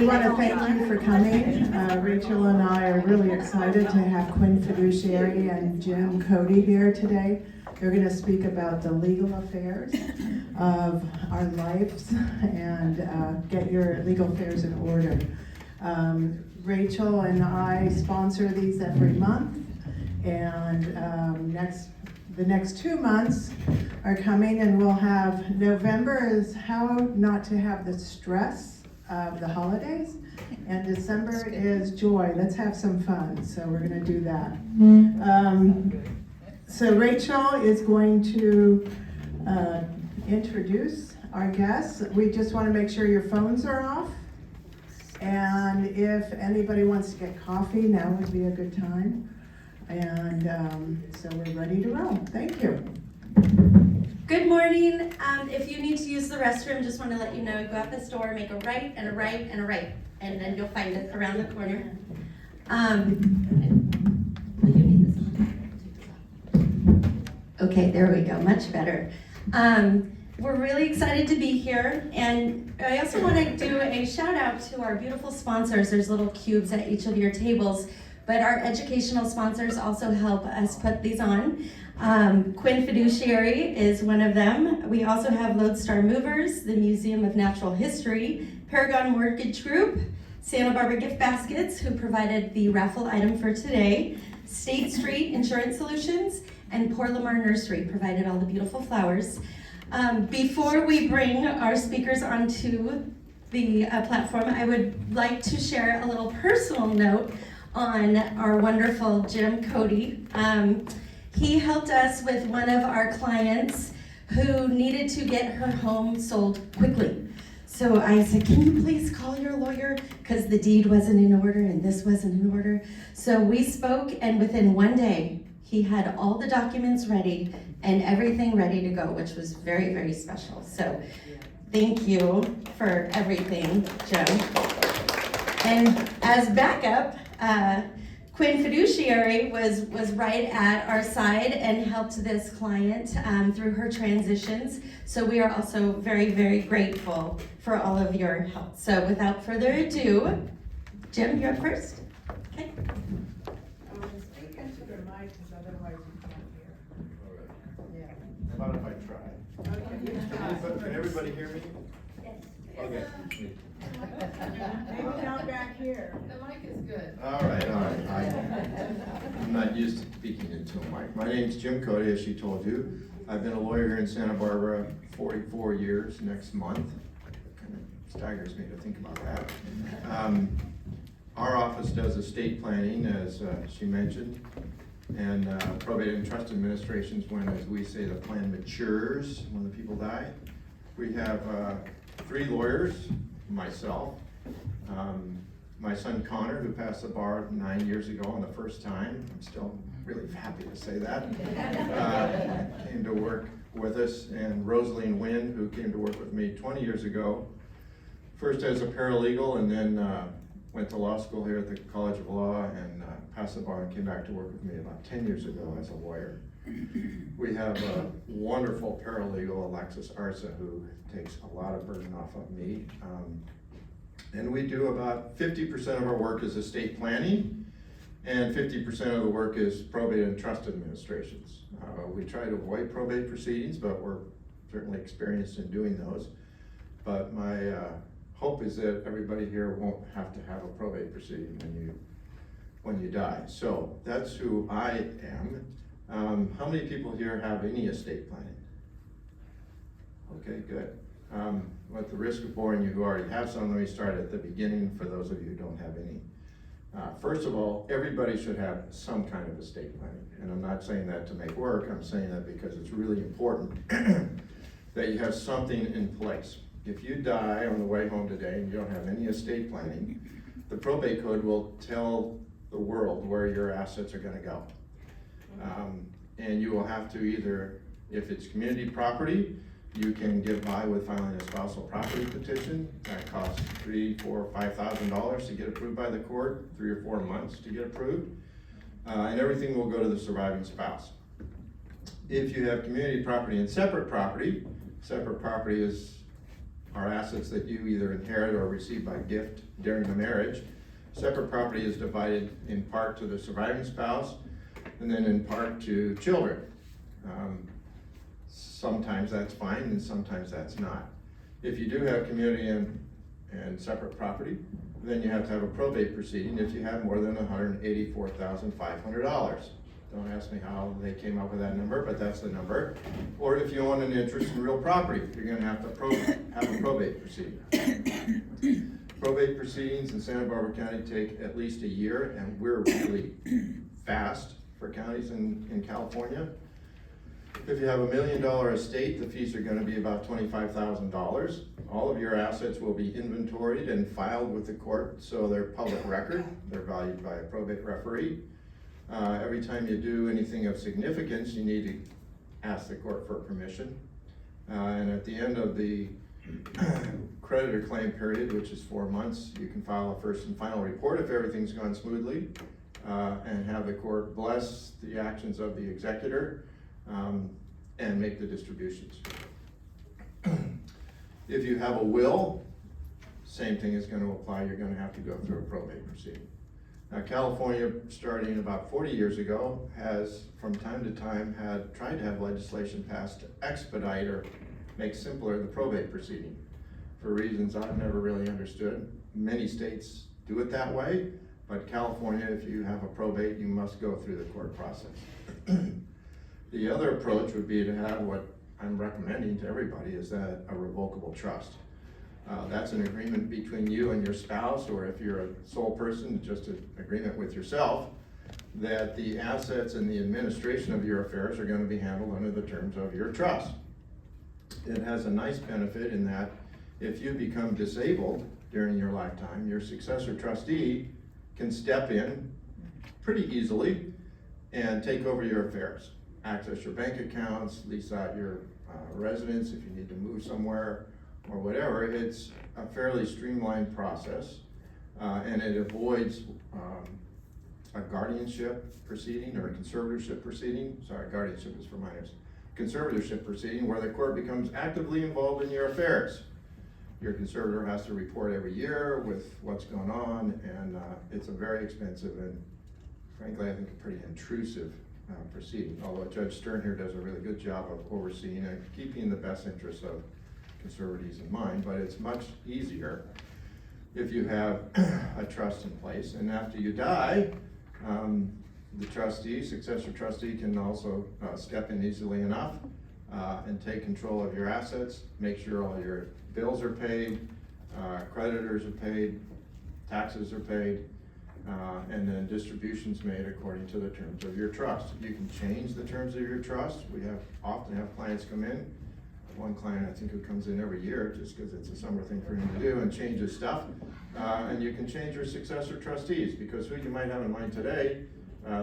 we want to thank you for coming. Rachel and I are really excited to have Quinn Fiduciary and Jim Cote here today. They're going to speak about the legal affairs of our lives and get your legal affairs in order. Rachel and I sponsor these every month, and the next 2 months are coming, and we'll have November is how not to have the stress of the holidays, and December is joy. Let's have some fun. So we're going to do that. So Rachel is going to introduce our guests. We just want to make sure your phones are off. And if anybody wants to get coffee, now would be a good time. And so we're ready to roll. Thank you. Good morning. If you need to use the restroom, just want to let you know, you go out this door, make a right and a right and a right, and then you'll find it around the corner. You need this one. Okay, there we go, much better. We're really excited to be here, and I also want to do a shout out to our beautiful sponsors. There's little cubes at each of your tables, but our educational sponsors also help us put these on. Quinn Fiduciary is one of them. We also have Lodestar Movers, the Museum of Natural History, Paragon Mortgage Group, Santa Barbara Gift Baskets, who provided the raffle item for today, State Street Insurance Solutions, and Port Lamar Nursery provided all the beautiful flowers. Before we bring our speakers onto the platform, I would like to share a little personal note on our wonderful Jim Cote. He helped us with one of our clients who needed to get her home sold quickly. So I said, can you please call your lawyer? Because the deed wasn't in order and this wasn't in order. So we spoke, and within 1 day, he had all the documents ready and everything ready to go, which was very, very special. So thank you for everything, Jim. And as backup, Quinn Fiduciary was right at our side and helped this client through her transitions. So we are also very, very grateful for all of your help. So without further ado, Jim, you're up first. Okay. Speak into the mic, because otherwise you can't hear. Yeah. How about if I try? Okay. Can everybody hear me? Yes. Okay. Maybe down back here. The mic is good. All right. I'm not used to speaking into a mic. My name's Jim Cote, as she told you. I've been a lawyer here in Santa Barbara 44 years next month. It kind of staggers me to think about that. Our office does estate planning, as she mentioned, and probate and trust administrations when, as we say, the plan matures when the people die. We have 3 lawyers, myself, my son Connor, who passed the bar 9 years ago on the first time. I'm still really happy to say that. Came to work with us, and Rosaline Wynn, who came to work with me 20 years ago, first as a paralegal, and then went to law school here at the College of Law and passed the bar and came back to work with me about 10 years ago as a lawyer. We have a wonderful paralegal, Alexis Arza, who takes a lot of burden off of me. And we do about 50% of our work is estate planning, and 50% of the work is probate and trust administrations. We try to avoid probate proceedings, but we're certainly experienced in doing those. But my hope is that everybody here won't have to have a probate proceeding when you die. So that's who I am. How many people here have any estate planning? Okay, good. At the risk of boring you who already have some, let me start at the beginning for those of you who don't have any. First of all, everybody should have some kind of estate planning. And I'm not saying that to make work, I'm saying that because it's really important that you have something in place. If you die on the way home today and you don't have any estate planning, the probate code will tell the world where your assets are gonna go. And you will have to either, if it's community property, you can get by with filing a spousal property petition. That costs $3,000, $4,000, $5,000 to get approved by the court, 3 or 4 months to get approved. And everything will go to the surviving spouse. If you have community property and separate property is are assets that you either inherit or receive by gift during the marriage. Separate property is divided in part to the surviving spouse and then in part to children. Sometimes that's fine and sometimes that's not. If you do have community and separate property, then you have to have a probate proceeding if you have more than $184,500. Don't ask me how they came up with that number, but that's the number. Or if you own an interest in real property, you're gonna have to have a probate proceeding. Probate proceedings in Santa Barbara County take at least a year, and we're really fast for counties in California. If you have $1 million estate, the fees are gonna be about $25,000. All of your assets will be inventoried and filed with the court, so they're public record. They're valued by a probate referee. Every time you do anything of significance, you need to ask the court for permission. And at the end of the creditor claim period, which is 4 months, you can file a first and final report if everything's gone smoothly, and have the court bless the actions of the executor, and make the distributions. If you have a will, same thing is gonna apply. You're gonna have to go through a probate proceeding. Now, California, starting about 40 years ago, has from time to time tried to have legislation passed to expedite or make simpler the probate proceeding for reasons I've never really understood. Many states do it that way, but California, if you have a probate, you must go through the court process. The other approach would be to have what I'm recommending to everybody is that a revocable trust. That's an agreement between you and your spouse, or if you're a sole person, just an agreement with yourself, that the assets and the administration of your affairs are gonna be handled under the terms of your trust. It has a nice benefit in that if you become disabled during your lifetime, your successor trustee can step in pretty easily and take over your affairs. Access your bank accounts, lease out your residence if you need to move somewhere or whatever. It's a fairly streamlined process, and it avoids a guardianship proceeding or a conservatorship proceeding. Sorry, guardianship is for minors. Conservatorship proceeding where the court becomes actively involved in your affairs. Your conservator has to report every year with what's going on, and it's a very expensive and frankly, I think a pretty intrusive proceeding, although Judge Stern here does a really good job of overseeing and keeping the best interests of conservatives in mind, but it's much easier if you have a trust in place. And after you die, the trustee, successor trustee, can also step in easily enough and take control of your assets, make sure all your bills are paid, creditors are paid, taxes are paid, and then distributions made according to the terms of your trust. You can change the terms of your trust. We often have clients come in. One client I think who comes in every year just because it's a summer thing for him to do and changes stuff. And you can change your successor trustees because who you might have in mind today,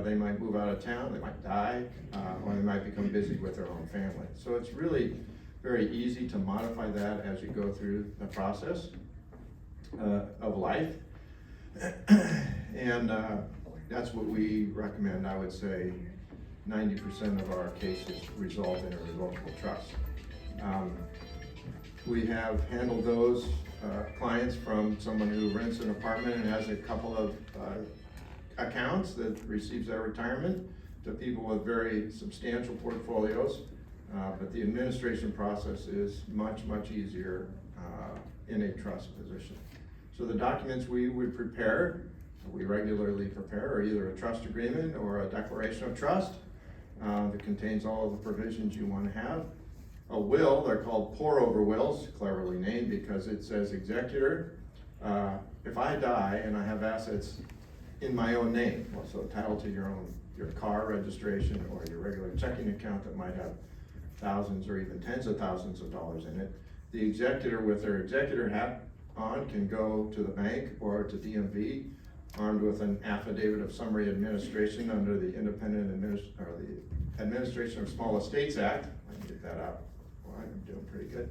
they might move out of town, they might die, or they might become busy with their own family. So it's really very easy to modify that as you go through the process of life. And that's what we recommend. I would say 90% of our cases result in a revocable trust. We have handled those clients from someone who rents an apartment and has a couple of accounts that receives their retirement to people with very substantial portfolios. But the administration process is much, much easier in a trust position. So the documents we would prepare, we regularly prepare, are either a trust agreement or a declaration of trust that contains all of the provisions you want to have. A will, they're called pour-over wills, cleverly named because it says executor. If I die and I have assets in my own name, well, so title to your car registration or your regular checking account that might have thousands or even tens of thousands of dollars in it, the executor with their executor hat on can go to the bank or to DMV armed with an affidavit of summary administration under the Administration of Small Estates Act. I can get that out. Well, I'm doing pretty good.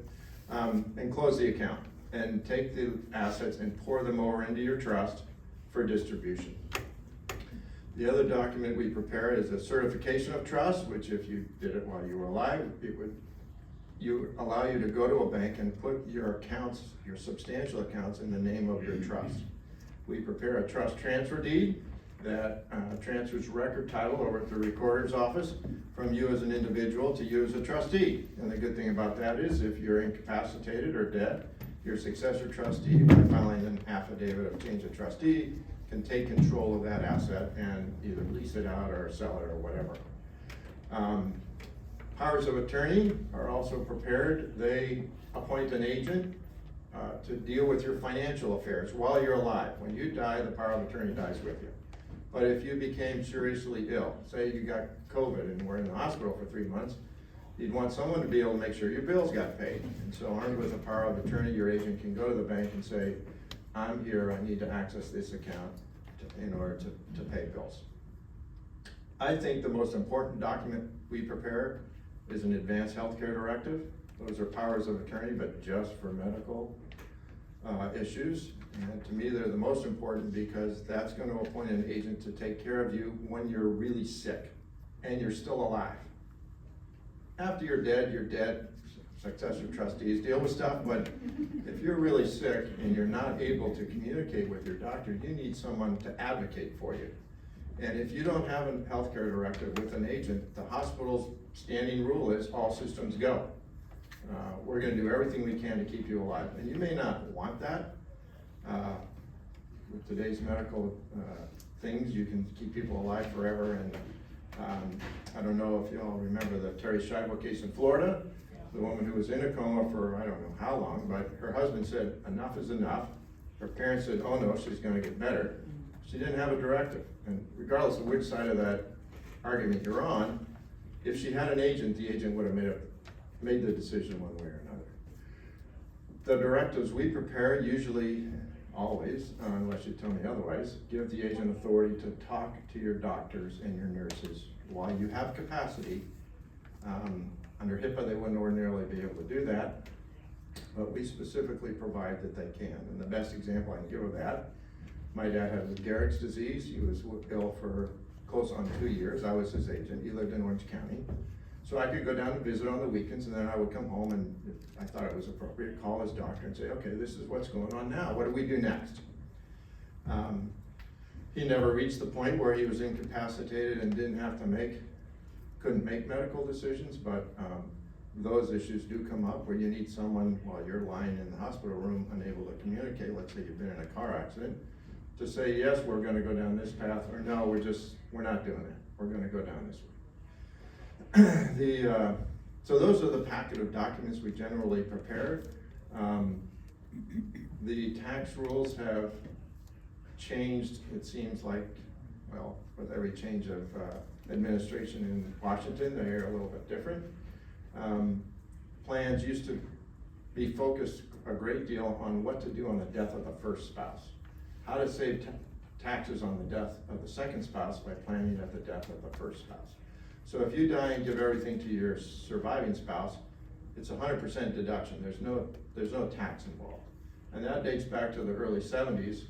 And close the account and take the assets and pour them over into your trust for distribution. The other document we prepare is a certification of trust, which if you did it while you were alive, it would allow you to go to a bank and put your accounts, your substantial accounts, in the name of your trust. We prepare a trust transfer deed that transfers record title over at the recorder's office from you as an individual to you as a trustee. And the good thing about that is if you're incapacitated or dead, your successor trustee, by filing an affidavit of change of trustee, can take control of that asset and either lease it out or sell it or whatever. Powers of attorney are also prepared. They appoint an agent to deal with your financial affairs while you're alive. When you die, the power of attorney dies with you. But if you became seriously ill, say you got COVID and were in the hospital for 3 months, you'd want someone to be able to make sure your bills got paid. And so armed with a power of attorney, your agent can go to the bank and say, I'm here, I need to access this account in order to pay bills. I think the most important document we prepare is an advanced healthcare directive. Those are powers of attorney, but just for medical issues. And to me, they're the most important because that's going to appoint an agent to take care of you when you're really sick and you're still alive. After you're dead, successor trustees deal with stuff, but if you're really sick and you're not able to communicate with your doctor, you need someone to advocate for you. And if you don't have a healthcare directive with an agent, the hospital's standing rule is all systems go. We're gonna do everything we can to keep you alive. And you may not want that. With today's medical things, you can keep people alive forever. And I don't know if you all remember the Terry Schiavo case in Florida, the woman who was in a coma for I don't know how long, but her husband said enough is enough. Her parents said, oh no, she's gonna get better. She didn't have a directive. And regardless of which side of that argument you're on, if she had an agent, the agent would have made the decision one way or another. The directives we prepare usually, always, unless you tell me otherwise, give the agent authority to talk to your doctors and your nurses while you have capacity. Under HIPAA, they wouldn't ordinarily be able to do that, but we specifically provide that they can. And the best example I can give of that, my dad had Garrett's disease. He was ill for close on 2 years. I was his agent. He lived in Orange County. So I could go down and visit on the weekends, and then I would come home and I thought it was appropriate to call his doctor and say, okay, this is what's going on now. What do we do next? He never reached the point where he was incapacitated and couldn't make medical decisions, but those issues do come up where you need someone while you're lying in the hospital room unable to communicate. Let's say you've been in a car accident, to say, yes, we're gonna go down this path, or no, we're not doing it. We're gonna go down this way. So those are the packet of documents we generally prepare. The tax rules have changed, it seems like, well, with every change of administration in Washington, they're a little bit different. Plans used to be focused a great deal on what to do on the death of the first spouse. How to save taxes on the death of the second spouse by planning at the death of the first spouse. So if you die and give everything to your surviving spouse, it's 100% deduction. There's no tax involved. And that dates back to the early 70s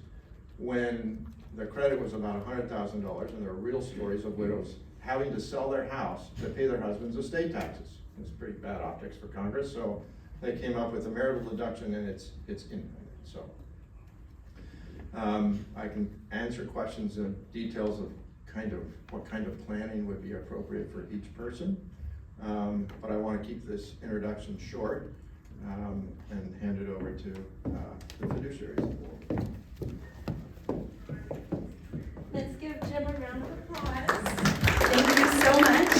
when the credit was about $100,000, and there are real stories of widows having to sell their house to pay their husband's estate taxes. It's pretty bad optics for Congress, so they came up with a marital deduction, and it's infinite. So I can answer questions and details of what kind of planning would be appropriate for each person, but I want to keep this introduction short and hand it over to the fiduciaries. Let's give Jim a round of applause. Thank you so much.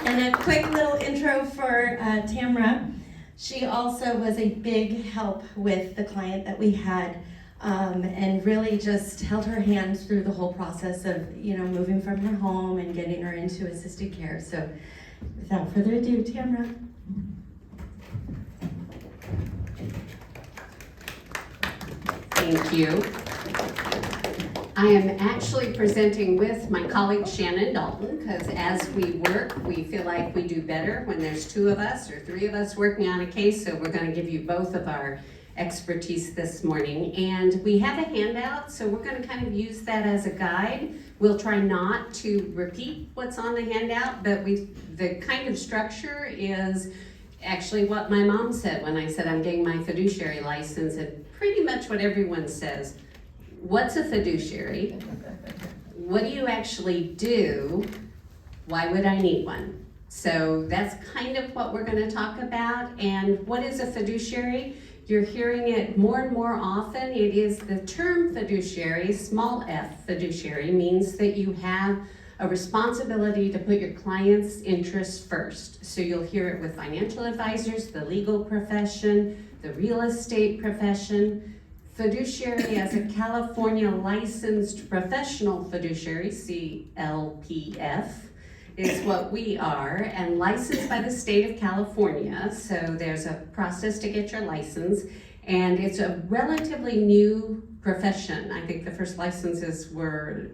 And a quick little intro for Tamara. She also was a big help with the client that we had, and really just held her hand through the whole process of, moving from her home and getting her into assisted care. So without further ado, Tamara. Thank you. I am actually presenting with my colleague Shannon Dalton, because as we work, we feel like we do better when there's 2 of us or 3 of us working on a case, so we're going to give you both of our expertise this morning. And we have a handout, so we're going to kind of use that as a guide. We'll try not to repeat what's on the handout, but the kind of structure is actually what my mom said when I said I'm getting my fiduciary license, and pretty much what everyone says. What's a fiduciary? What do you actually do? Why would I need one? So that's kind of what we're going to talk about. And what is a fiduciary? You're hearing it more and more often. It is the term fiduciary, small f fiduciary, means that you have a responsibility to put your client's interests first. So you'll hear it with financial advisors, the legal profession, the real estate profession. Fiduciary as a California licensed professional fiduciary, CLPF, is what we are, and licensed by the state of California. So there's a process to get your license, and it's a relatively new profession. I think the first licenses were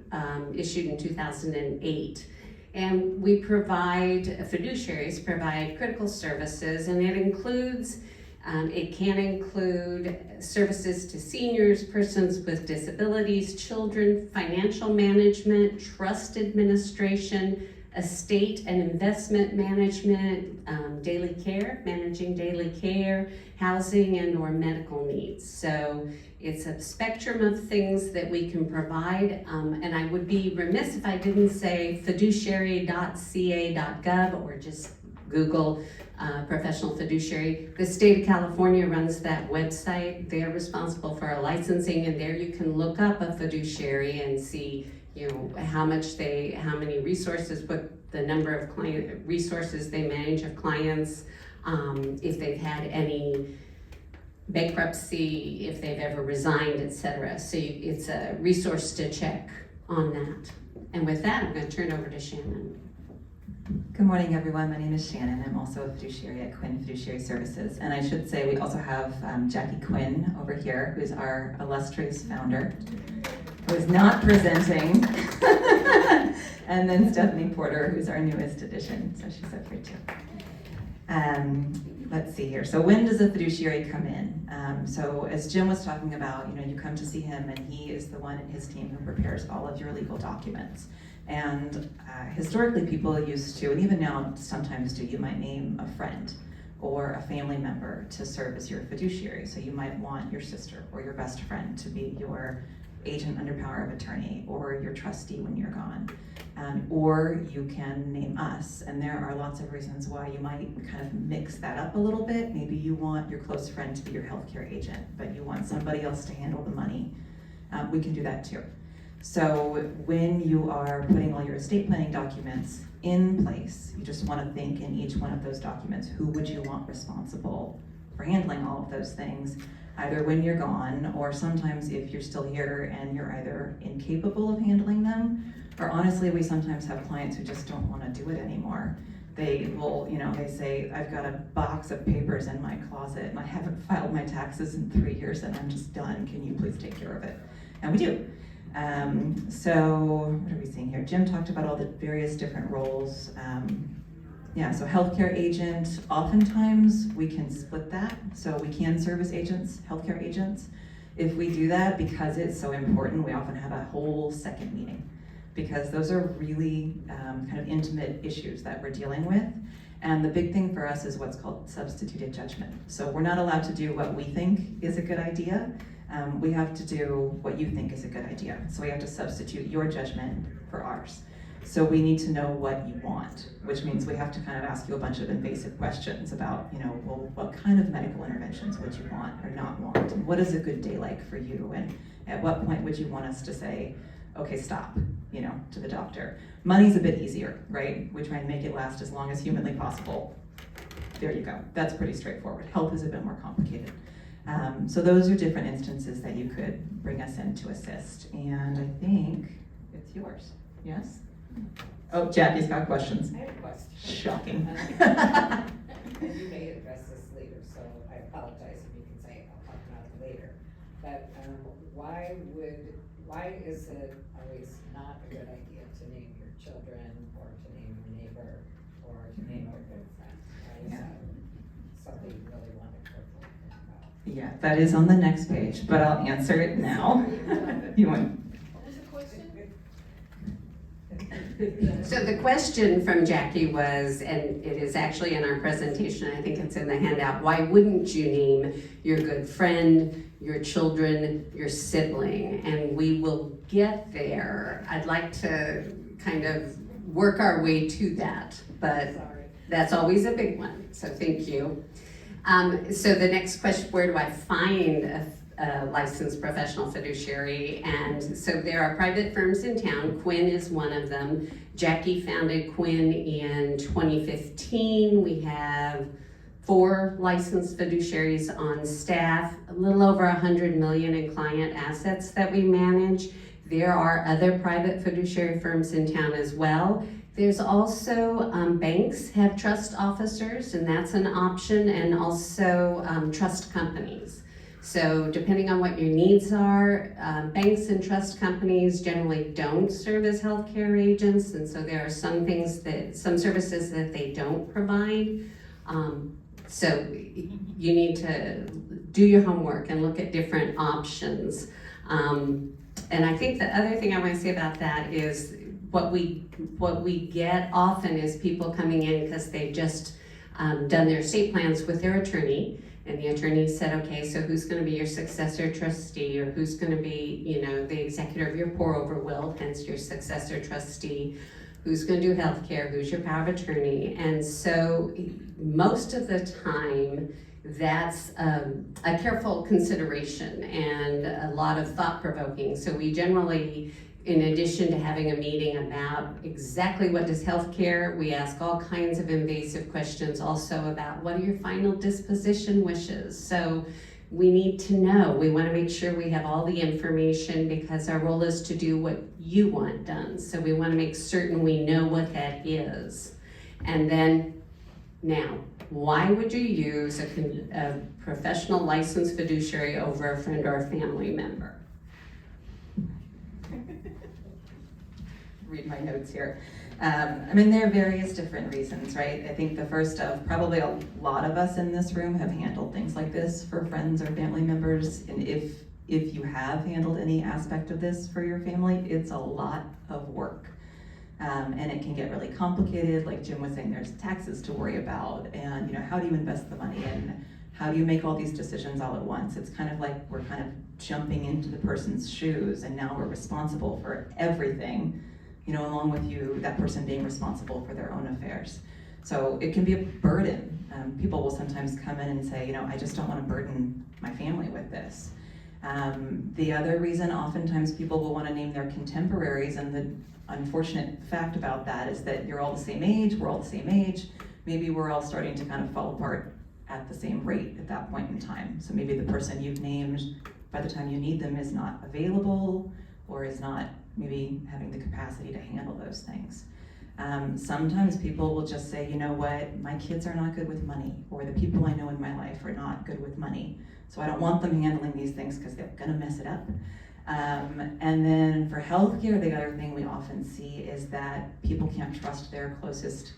issued in 2008. And we provide, fiduciaries provide critical services, and it includes, it can include services to seniors, persons with disabilities, children, financial management, trust administration, estate and investment management, daily care, managing daily care, housing and or medical needs. So it's a spectrum of things that we can provide, and I would be remiss if I didn't say fiduciary.ca.gov or just Google professional fiduciary. The state of California runs that website. They're responsible for our licensing, and there you can look up a fiduciary and see, you know, how many resources, what the number of client resources they manage of clients, if they've had any bankruptcy, if they've ever resigned, etc. So it's a resource to check on that. And with that, I'm going to turn over to Shannon. Good morning, everyone. My name is Shannon. I'm also a fiduciary at Quinn Fiduciary Services. And I should say we also have Jackie Quinn over here, who's our illustrious founder, who is not presenting. And then Stephanie Porter, who's our newest addition. So she's up here too. Let's see here. So when does a fiduciary come in? So as Jim was talking about, you know, you come to see him and he is the one in his team who prepares all of your legal documents. And historically people used to, and even now sometimes do, you might name a friend or a family member to serve as your fiduciary. So you might want your sister or your best friend to be your agent under power of attorney or your trustee when you're gone. Or you can name us, and there are lots of reasons why you might kind of mix that up a little bit. Maybe you want your close friend to be your healthcare agent, but you want somebody else to handle the money. We can do that too. So when you are putting all your estate planning documents in place, you just want to think in each one of those documents, who would you want responsible for handling all of those things, either when you're gone, or sometimes if you're still here and you're either incapable of handling them, or honestly, we sometimes have clients who just don't want to do it anymore. They will, you know, they say, I've got a box of papers in my closet and I haven't filed my taxes in 3 years and I'm just done. Can you please take care of it? And we do. So what are we seeing here? Jim talked about all the various different roles. So healthcare agent, oftentimes we can split that. So we can serve as agents, healthcare agents. If we do that, because it's so important, we often have a whole second meeting, because those are really kind of intimate issues that we're dealing with. And the big thing for us is what's called substituted judgment. So we're not allowed to do what we think is a good idea. We have to do what you think is a good idea. So we have to substitute your judgment for ours. So we need to know what you want, which means we have to kind of ask you a bunch of invasive questions about, you know, well, what kind of medical interventions would you want or not want? And what is a good day like for you? And at what point would you want us to say, okay, stop, you know, to the doctor? Money's a bit easier, right? We try and make it last as long as humanly possible. There you go. That's pretty straightforward. Health is a bit more complicated. So those are different instances that you could bring us in to assist. And I think it's yours. Yes? Oh, Jackie's got questions. I have a question. Shocking. And you may address this later, so I apologize if you can say I'll talk about it later. But why is it always not a good idea to name your children or to name your neighbor or to name a good friend? Why is that something you really want to carefully think about? Yeah, that is on the next page, but I'll answer it now. You want? So the question from Jackie was, and it is actually in our presentation, I think it's in the handout, why wouldn't you name your good friend, your children, your sibling? And we will get there. I'd like to kind of work our way to that, but that's always a big one, so thank you. So the next question, where do I find a licensed professional fiduciary? And so there are private firms in town. Quinn is one of them. Jackie founded Quinn in 2015. We have 4 licensed fiduciaries on staff, a little over 100 million in client assets that we manage. There are other private fiduciary firms in town as well. There's also banks have trust officers, and that's an option, and also trust companies. So depending on what your needs are, banks and trust companies generally don't serve as healthcare agents, and so there are some services that they don't provide. So you need to do your homework and look at different options. And I think the other thing I want to say about that is what we get often is people coming in because they've just done their estate plans with their attorney, and the attorney said, okay, so who's going to be your successor trustee, or who's going to be, the executor of your pour-over will, hence your successor trustee, who's going to do healthcare, who's your power of attorney. And so most of the time, that's a careful consideration and a lot of thought-provoking. So we generally, in addition to having a meeting about exactly what does healthcare, we ask all kinds of invasive questions also about what are your final disposition wishes. So we need to know, we want to make sure we have all the information because our role is to do what you want done. So we want to make certain we know what that is. And then, now, why would you use a professional licensed fiduciary over a friend or a family member? Read my notes here. There are various different reasons, right? I think the first of probably a lot of us in this room have handled things like this for friends or family members. And if you have handled any aspect of this for your family, it's a lot of work. And it can get really complicated. Like Jim was saying, there's taxes to worry about, and how do you invest the money, and how do you make all these decisions all at once? It's kind of like we're kind of jumping into the person's shoes, and now we're responsible for everything, along with that person being responsible for their own affairs. So it can be a burden. People will sometimes come in and say, I just don't want to burden my family with this. The other reason, oftentimes people will want to name their contemporaries, and the unfortunate fact about that is that you're all the same age, we're all the same age, maybe we're all starting to kind of fall apart at the same rate at that point in time. So maybe the person you've named, by the time you need them, is not available, or is not maybe having the capacity to handle those things. Sometimes people will just say, you know what, my kids are not good with money, or the people I know in my life are not good with money, so I don't want them handling these things because they're gonna mess it up. And then for healthcare, the other thing we often see is that people can't trust their closest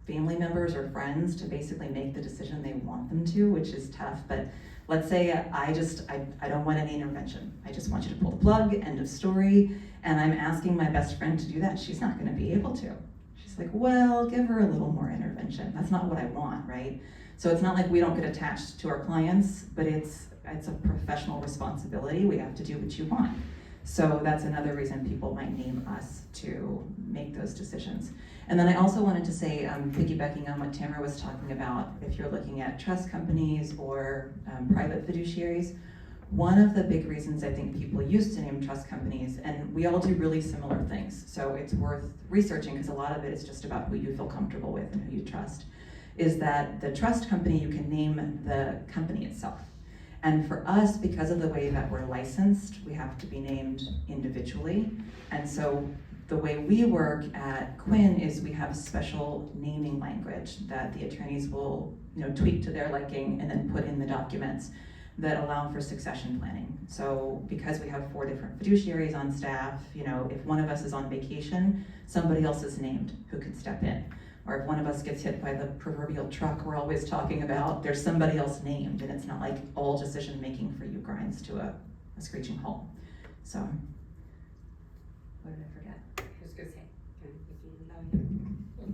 family members or friends to basically make the decision they want them to, which is tough. But let's say I don't want any intervention. I just want you to pull the plug, end of story. And I'm asking my best friend to do that. She's not gonna be able to. She's like, well, give her a little more intervention. That's not what I want, right? So it's not like we don't get attached to our clients, but it's a professional responsibility. We have to do what you want. So that's another reason people might name us to make those decisions. And then I also wanted to say, piggybacking on what Tamara was talking about, if you're looking at trust companies or private fiduciaries, one of the big reasons I think people used to name trust companies, and we all do really similar things, so it's worth researching because a lot of it is just about who you feel comfortable with and who you trust, is that the trust company, you can name the company itself. And for us, because of the way that we're licensed, we have to be named individually. And so the way we work at Quinn is we have special naming language that the attorneys will tweak to their liking and then put in the documents that allow for succession planning. So because we have 4 different fiduciaries on staff, if one of us is on vacation, somebody else is named who can step in. or if one of us gets hit by the proverbial truck, we're always talking about there's somebody else named, and it's not like all decision-making for you grinds to a screeching halt. So, what did I forget?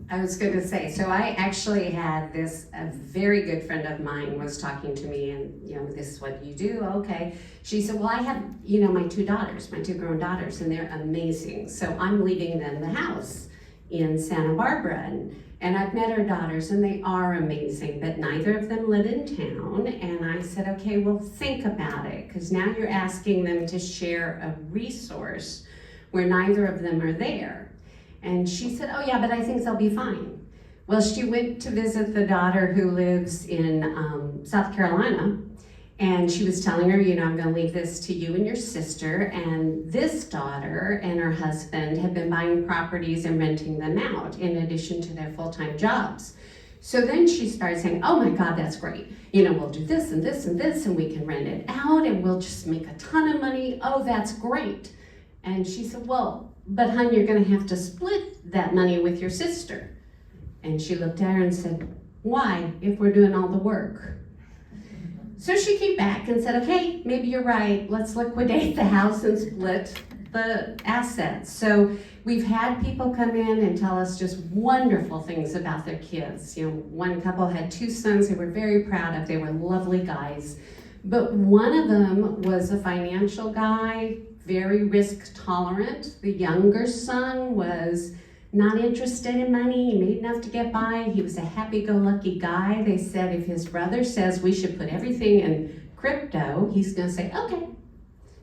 I was going to say, so I actually had this, a very good friend of mine was talking to me and, this is what you do, okay. She said, well, I have, my two daughters, my two grown daughters, and they're amazing. So I'm leaving them the house in Santa Barbara, and I've met her daughters and they are amazing, but neither of them live in town. And I said, okay, well, think about it, because now you're asking them to share a resource where neither of them are there. And she said, oh yeah, but I think they'll be fine. Well, she went to visit the daughter who lives in South Carolina, and she was telling her, I'm gonna leave this to you and your sister, and this daughter and her husband have been buying properties and renting them out in addition to their full-time jobs. So then she started saying, oh my God, that's great. We'll do this and this and this, and we can rent it out, and we'll just make a ton of money. Oh, that's great. And she said, well, but hon, you're gonna have to split that money with your sister. And she looked at her and said, why, if we're doing all the work? So she came back and said, okay, maybe you're right. Let's liquidate the house and split the assets. So we've had people come in and tell us just wonderful things about their kids. One couple had two sons they were very proud of. They were lovely guys. But one of them was a financial guy, very risk tolerant. The younger son was not interested in money. He made enough to get by. He was a happy-go-lucky guy. They said if his brother says we should put everything in crypto, he's gonna say, okay.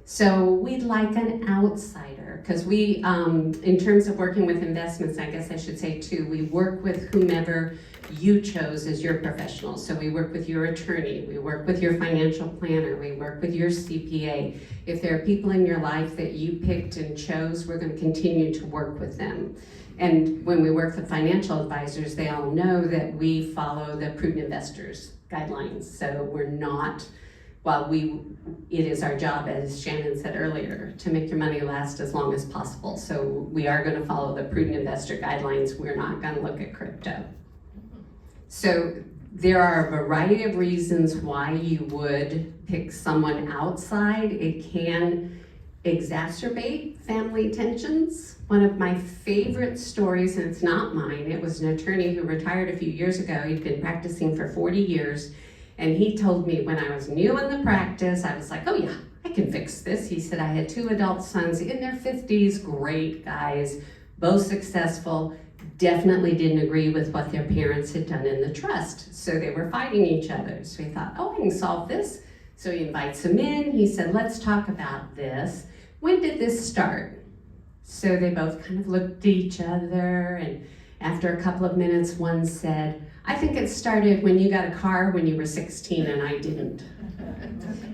So we'd like an outsider, because we, in terms of working with investments, I guess I should say too, we work with whomever you chose as your professional. So we work with your attorney, we work with your financial planner, we work with your CPA. If there are people in your life that you picked and chose, we're going to continue to work with them. And when we work with financial advisors, they all know that we follow the prudent investors guidelines. So we're not, it is our job, as Shannon said earlier, to make your money last as long as possible. So we are going to follow the prudent investor guidelines. We're not going to look at crypto. So there are a variety of reasons why you would pick someone outside. It can exacerbate family tensions. One of my favorite stories, and it's not mine, it was an attorney who retired a few years ago. He'd been practicing for 40 years. And he told me when I was new in the practice, I was like, oh yeah, I can fix this. He said, I had two adult sons in their 50s, great guys, both successful, definitely didn't agree with what their parents had done in the trust. So they were fighting each other. So he thought, oh, I can solve this. So he invites them in. He said, let's talk about this. When did this start? So they both kind of looked at each other, and after a couple of minutes, one said, I think it started when you got a car when you were 16 and I didn't.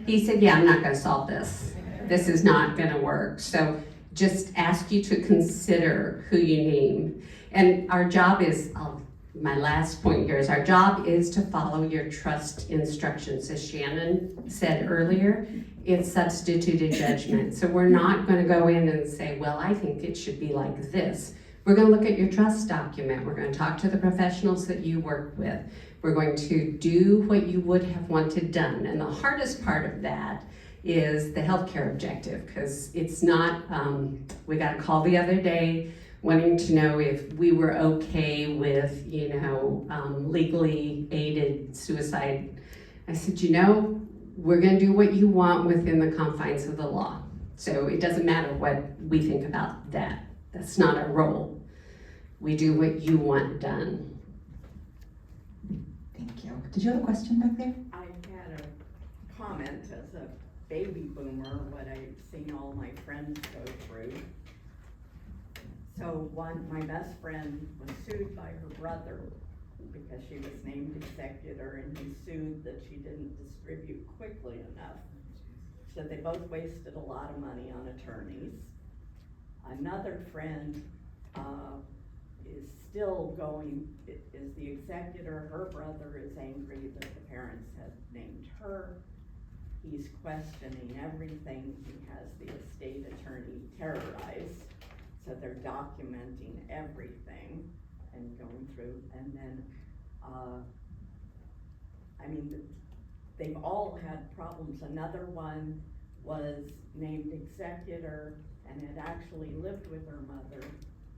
He said, yeah, I'm not gonna solve this. This is not gonna work. So just ask you to consider who you name. And our job is, my last point here is our job is to follow your trust instructions. As Shannon said earlier, it's substituted judgment. So we're not gonna go in and say, well, I think it should be like this. We're going to look at your trust document. We're going to talk to the professionals that you work with. We're going to do what you would have wanted done. And the hardest part of that is the healthcare objective, because it's not, we got a call the other day wanting to know if we were okay with, legally aided suicide. I said, we're going to do what you want within the confines of the law. So it doesn't matter what we think about that. That's not our role. We do what you want done. Thank you. Did you have a question back there? I had a comment as a baby boomer, what I've seen all my friends go through. So my best friend was sued by her brother because she was named executor, and he sued that she didn't distribute quickly enough. So they both wasted a lot of money on attorneys. Another friend is still going, is the executor. Her brother is angry that the parents have named her. He's questioning everything. He has the estate attorney terrorized. So they're documenting everything. and going through, and then, I mean, they've all had problems. Another one was named executor and had actually lived with her mother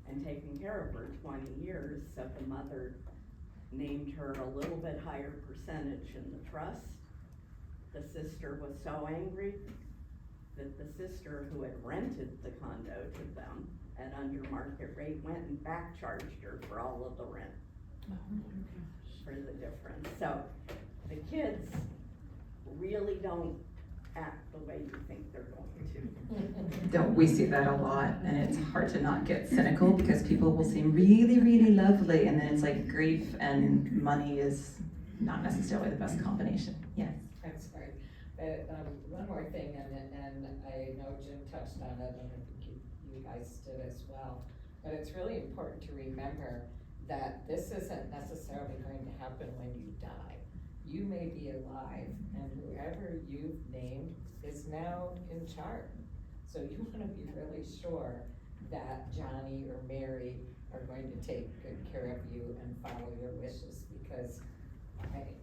and taken care of her 20 years, so the mother named her a little bit higher percentage in the trust. The sister was so angry that the sister who had rented the condo to them at under market rate went and back charged her for all of the rent. For the difference. So the kids really don't act the way you think they're going to. Don't we see that a lot, and it's hard to not get cynical because people will seem really, really lovely, and then it's like grief and money is not necessarily the best combination. Yes. I'm sorry, one more thing, and I know Jim touched on it, and I think you guys did as well, but it's really important to remember that this isn't necessarily going to happen when you die. You may be alive, and whoever you've named is now in charge. So you wanna be really sure that Johnny or Mary are going to take good care of you and follow your wishes, because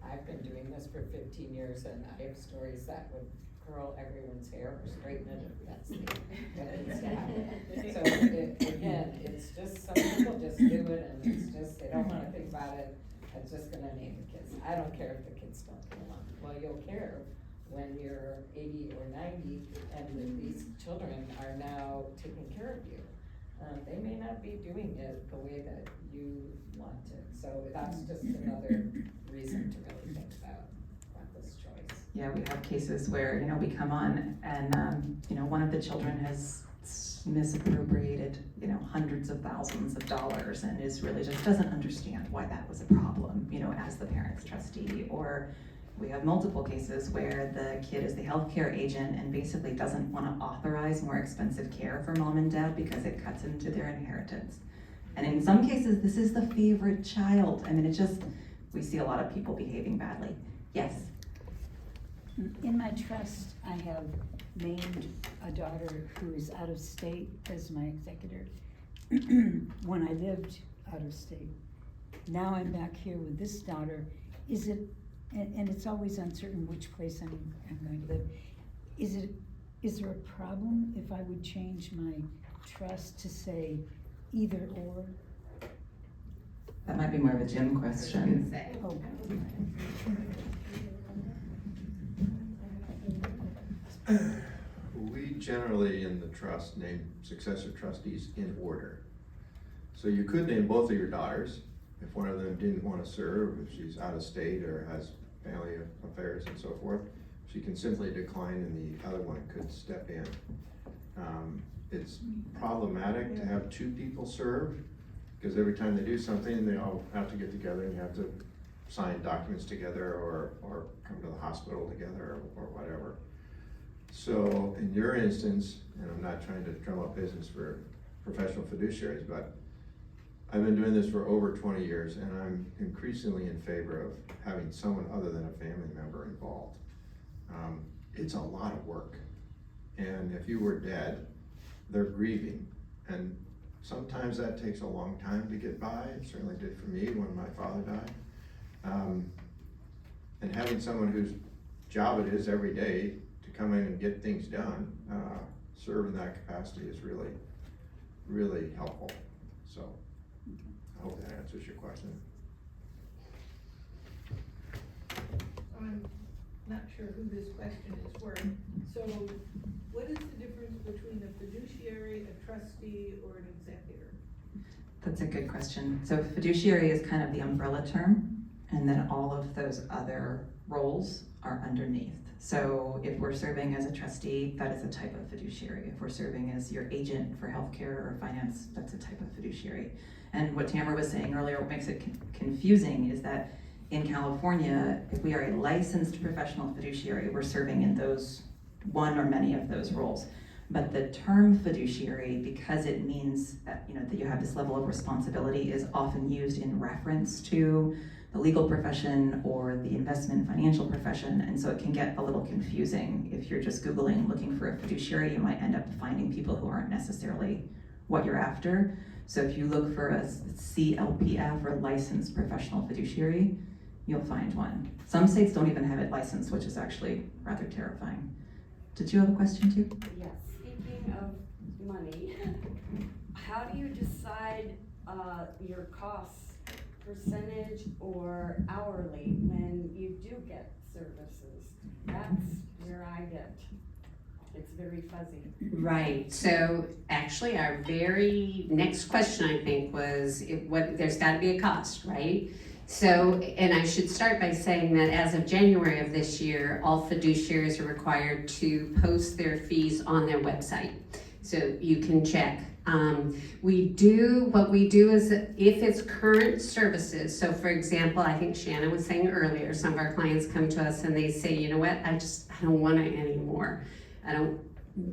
I've been doing this for 15 years, and I have stories that would curl everyone's hair or straighten it if that's what needs to happen. So again, it's just, some people just do it, and it's just, they don't wanna think about it. I'm just gonna name the kids. I don't care if the kids don't get along. Well, you'll care when you're 80 or 90 and these children are now taking care of you. They may not be doing it the way that you want it. So that's just another reason to really think about this choice. Yeah, we have cases where, we come on and, one of the children has misappropriated, hundreds of thousands of dollars and is really just doesn't understand why that was a problem, as the parent's trustee. Or we have multiple cases where the kid is the healthcare agent and basically doesn't want to authorize more expensive care for mom and dad because it cuts into their inheritance. And in some cases, this is the favorite child. I mean, we see a lot of people behaving badly. Yes? In my trust, I have named a daughter who is out of state as my executor when I lived out of state. Now I'm back here with this daughter. Is it, and it's always uncertain which place I'm going to live. Is there a problem if I would change my trust to say either or? That might be more of a Jim question. Oh. We generally in the trust name successor trustees in order. So you could name both of your daughters if one of them didn't want to serve, if she's out of state or has family affairs and so forth. She can simply decline and the other one could step in. It's problematic to have two people serve because every time they do something, they all have to get together and you have to sign documents together or come to the hospital together or whatever. So in your instance, and I'm not trying to drum up business for professional fiduciaries, but I've been doing this for over 20 years and I'm increasingly in favor of having someone other than a family member involved. It's a lot of work. And if you were dead, they're grieving. And sometimes that takes a long time to get by. It certainly did for me when my father died. And having someone whose job it is every day to come in and get things done, serve in that capacity is really, really helpful. So I hope that answers your question. I'm not sure who this question is for. So what is the difference between a fiduciary, a trustee, or an executor? That's a good question. So fiduciary is kind of the umbrella term, and then all of those other roles are underneath. So if we're serving as a trustee, that is a type of fiduciary. If we're serving as your agent for healthcare or finance, that's a type of fiduciary. And what Tamara was saying earlier, what makes it confusing is that in California, if we are a licensed professional fiduciary, we're serving in those one or many of those roles. But the term fiduciary, because it means that, that you have this level of responsibility, is often used in reference to the legal profession or the investment financial profession, and so it can get a little confusing. If you're just Googling looking for a fiduciary, you might end up finding people who aren't necessarily what you're after. So if you look for a CLPF or licensed professional fiduciary, you'll find one. Some states don't even have it licensed, which is actually rather terrifying. Did you have a question too? Yes, speaking of money, how do you decide your costs, percentage or hourly, when you do get services? That's where I get, it's very fuzzy. Right, so actually our very next question, I think, was there's gotta be a cost, right? So, and I should start by saying that as of January of this year, all fiduciaries are required to post their fees on their website. So you can check. What we do is that if it's current services, so for example, I think Shannon was saying earlier, some of our clients come to us and they say, you know what, I don't want it anymore. I don't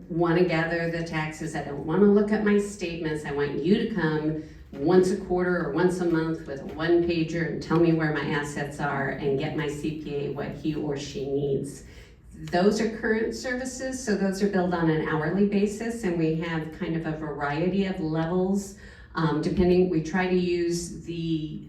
want to gather the taxes. I don't want to look at my statements. I want you to come once a quarter or once a month with a one-pager and tell me where my assets are and get my CPA what he or she needs. Those are current services, so those are billed on an hourly basis, and we have kind of a variety of levels. We try to use the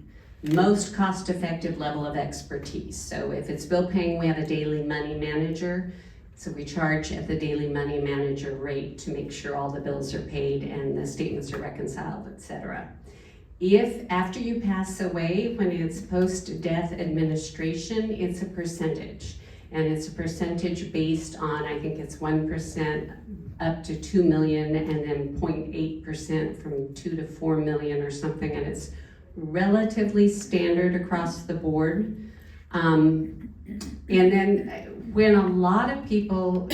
most cost-effective level of expertise. So if it's bill paying, we have a daily money manager. So we charge at the daily money manager rate to make sure all the bills are paid and the statements are reconciled, etc. If after you pass away, when it's post-death administration, it's a percentage. And it's a percentage based on, I think it's 1% up to 2 million and then 0.8% from 2 to 4 million or something. And it's relatively standard across the board. And then when a lot of people,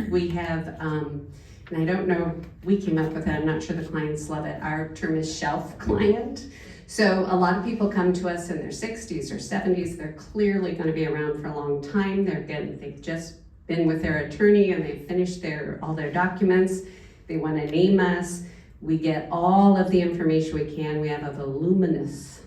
we have, and I don't know, we came up with it, I'm not sure the clients love it, our term is shelf client. So a lot of people come to us in their 60s or 70s, they're clearly gonna be around for a long time, they've just been with their attorney and they've finished all their documents, they wanna name us, we get all of the information we can, we have a voluminous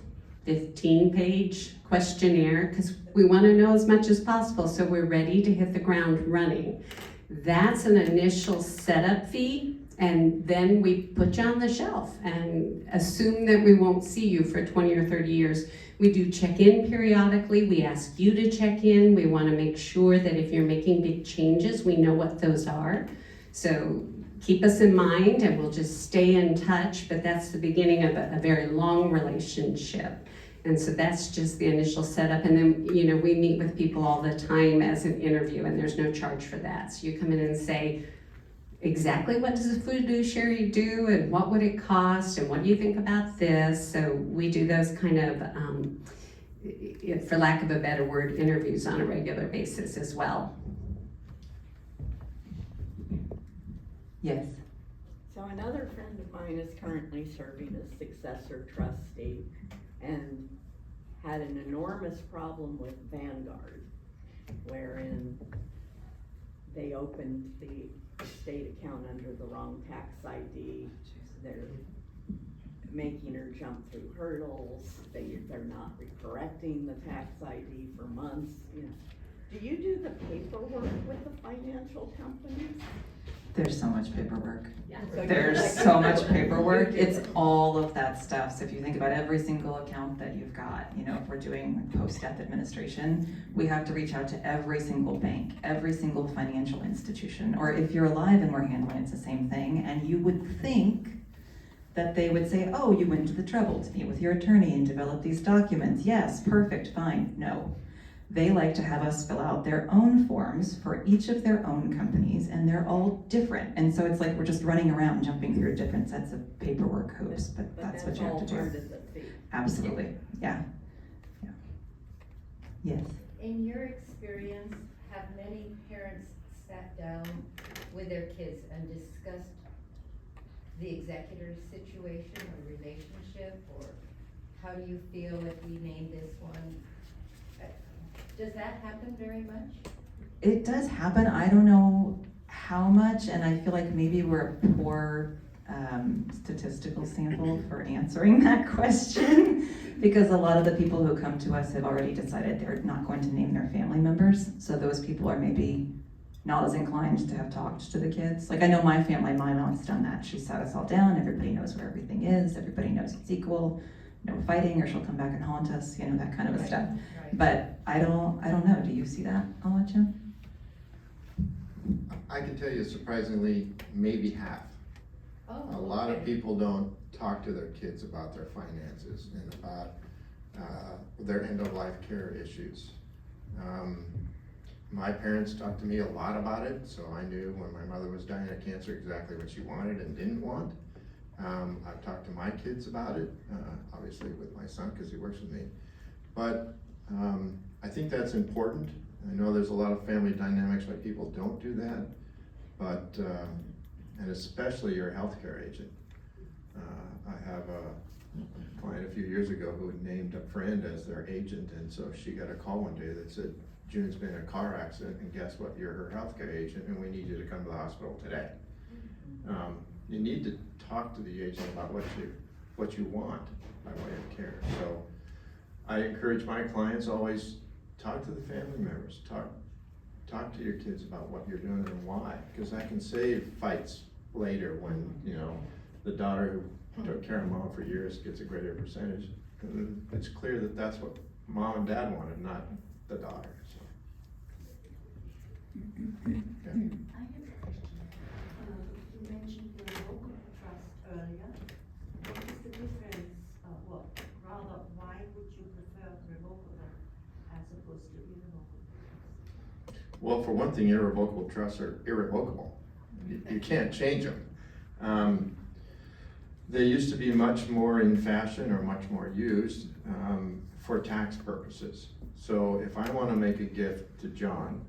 15-page questionnaire because we want to know as much as possible so we're ready to hit the ground running. That's an initial setup fee, and then we put you on the shelf and assume that we won't see you for 20 or 30 years. We do check in periodically, we ask you to check in, we want to make sure that if you're making big changes, we know what those are. So keep us in mind and we'll just stay in touch, but that's the beginning of a very long relationship. And so that's just the initial setup. And then, we meet with people all the time as an interview and there's no charge for that. So you come in and say, exactly what does a fiduciary do and what would it cost and what do you think about this? So we do those kind of, for lack of a better word, interviews on a regular basis as well. Yes. So another friend of mine is currently serving as successor trustee and had an enormous problem with Vanguard, wherein they opened the estate account under the wrong tax ID. They're making her jump through hurdles. They're not correcting the tax ID for months. Do you do the paperwork with the financial companies? There's so much paperwork. Yeah. There's so much paperwork. It's all of that stuff. So if you think about every single account that you've got, if we're doing post-death administration, we have to reach out to every single bank, every single financial institution. Or if you're alive and we're handling, it's the same thing. And you would think that they would say, oh, you went to the trouble to meet with your attorney and develop these documents. Yes, perfect, fine. No. They like to have us fill out their own forms for each of their own companies, and they're all different. And so it's like we're just running around jumping through different sets of paperwork hoops, but that's what you have to do. All part of the fee. Absolutely, yeah. Yes. In your experience, have many parents sat down with their kids and discussed the executor's situation or relationship, or how do you feel if we name this one? Does that happen very much? It does happen. I don't know how much, and I feel like maybe we're a poor statistical sample for answering that question because a lot of the people who come to us have already decided they're not going to name their family members. So those people are maybe not as inclined to have talked to the kids. Like I know my family, my mom's done that. She sat us all down, everybody knows where everything is, everybody knows it's equal, no fighting, or she'll come back and haunt us, you know, that kind of a stuff. Right. But I don't know, do you see that a lot, Jim? I can tell you surprisingly, maybe half. Oh, A lot of okay. people don't talk to their kids about their finances and about their end-of-life care issues. My parents talked to me a lot about it, so I knew when my mother was dying of cancer exactly what she wanted and didn't want. I've talked to my kids about it, obviously with my son because he works with me. But I think that's important. I know there's a lot of family dynamics why people don't do that, but, and especially your healthcare agent. I have a client a few years ago who had named a friend as their agent, and so she got a call one day that said, June's been in a car accident, and guess what, you're her healthcare agent, and we need you to come to the hospital today. You need to talk to the agent about what you want by way of care. So I encourage my clients always talk to the family members, talk to your kids about what you're doing and why, because that can save fights later when, you know, the daughter who took care of mom for years gets a greater percentage. And it's clear that that's what mom and dad wanted, not the daughter, so. Yeah. I have a question. You mentioned the local trust earlier. What is the difference, well, rather, why would you prefer revocable as opposed to irrevocable? Well, for one thing, irrevocable trusts are irrevocable. You can't change them. They used to be much more in fashion or much more used for tax purposes. So if I want to make a gift to John,